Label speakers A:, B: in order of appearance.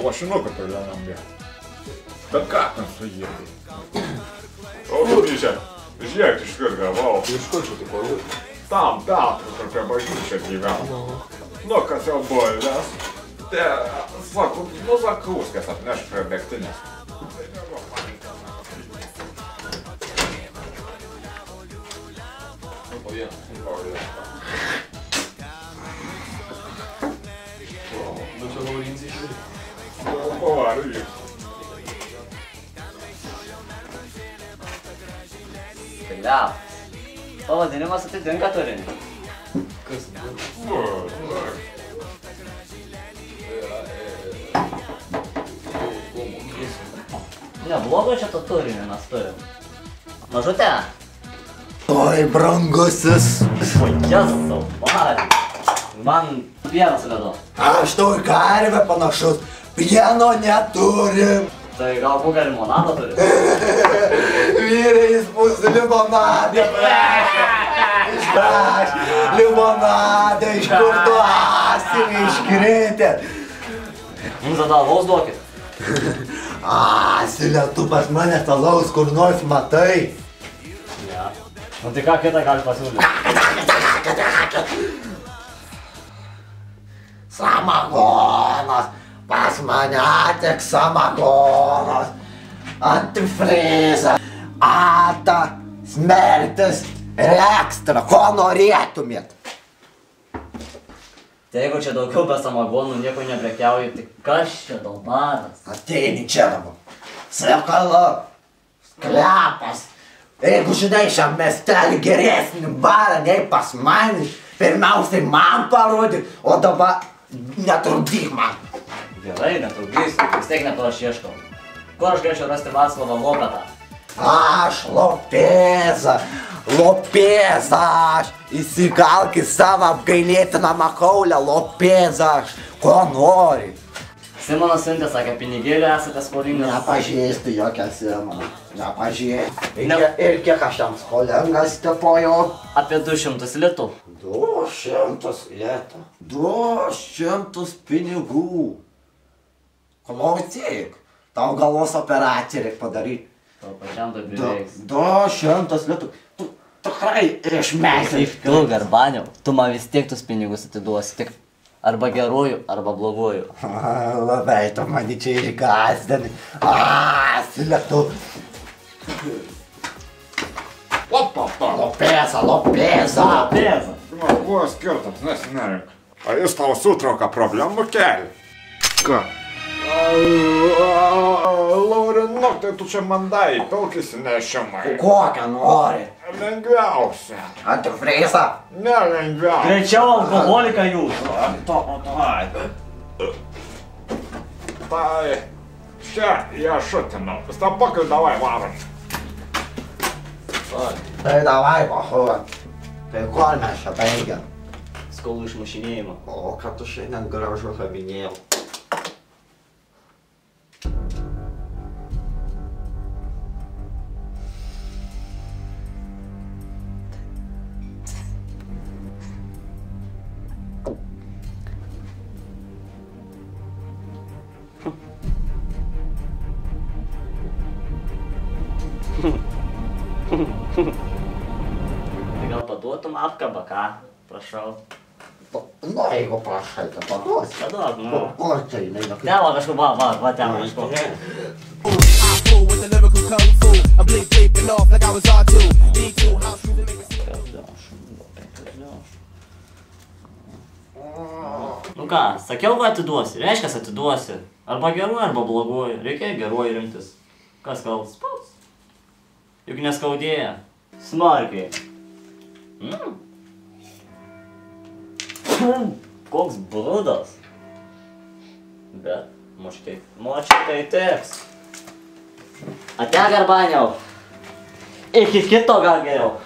A: Lašinuką toj vienam vien. Bet ką ten su jėgai? O žudyšė, žiūrėk iš kur gavau.
B: Iš kur čia tu pavai?
A: Tam teatrų, kur prie bažnyčią gyveno. Nu, kas jau bulvės. Tai, sako, nu zakrūskės atneš prie degtinės.
B: Nu, po vieną. Nu, čia Laurinci išvirė.
A: Pavarį.
C: Liapas. Pavadinimas atitinka turinį.
B: Kas?
C: Neblogo čia to turinį mes turim. Mažutė.
D: Oi, brangusis.
C: O jesau, Marį. Man pienas vedu.
D: Aš tau į karvę panašus. Pieno neturim.
C: Tai gal kokią limonadą turi?
D: Vyrai, jis bus limonadą. Limonadą, iš kur tu asilį iškritė.
C: Mums tada alaus duokit.
D: Asilė, tu pas mane alaus kur nors matai.
C: Ne. Nu tai ką kitą gali pasiūlyti?
D: Samagonas. Pas mane tik samagonas, antifriza, ata, smertis ir ekstra, ko norėtumėt?
C: Tai jeigu čia daugiau be samagonų nieko neprekiauji, tai kas čia tau baras?
D: Ateini čia dabar, sekala, sklepas. Jeigu žinai šiam miestelį geresnį barą nei pas mane, pirmiausiai man parodyk, o dabar netrukdyk man.
C: Gerai, netrukdysiu, vis tiek ne to aš ieškau. Kur aš galėčiau rasti Vaclavą Lopetą?
D: Aš Lopezą, aš įsikalk į savo apgailėtiną makaulę, Lopezą, aš ko nori.
C: Simonas siuntė, sakė, pinigėlį esate skolingas.
D: Nepažįstu jokią Simoną, nepažįstu. Ir kiek aš jam skolingas tepoju?
C: Apie 200 litų.
D: 200 litų. 200 pinigų. Klausyk, tau galvos operaciją reikia padaryti.
C: Tau pačiam tai prireiks.
D: 200 litų. Tu tikrai išmesi.
C: Tu, Garbaniau, tu man vis tiek tus pinigus atiduosi. Tik arba geruoju, arba bloguoju.
D: Labai tu mani čia išgazdini. Asilė tu. Lopeza.
C: Lopeza.
A: Man buvo skirtas, nesinarink. Ar jis tau sutrauka problemų keli? Ką? Laurinuk, tai tu čia mandai, pilkisi nešimai.
D: Kokią nori?
A: Lengviausia.
D: Antifreisa?
A: Ne lengviausia.
C: Greičiau alkoholiką jūs.
A: Tai, čia ją šutinau. Stapakai, davai varom.
D: Tai davai, pahuot. Tai kol mes čia baigiam?
C: Skolų išmušinėjimą.
D: O, kad tu šiandien gražu paminėjau.
C: Tai gal paduotum apkabą, ką? Prašau.
D: Nu, jeigu prašai, tai paduosi.
C: Paduok, nu.
D: O, tai jinai ne.
C: Ne, va kažkur, va, ten kažkur. Nu ką, sakiau, kad atiduosi, reiškias atiduosi. Arba geruoju, arba bloguoju. Reikia geruoju rinktis. Kas kaltas? Pats. Juk neskaudėja. Smarkiai. Koks būdas. Bet močiutei teks. Ate, Garbaniau. Iki kito gal geriau.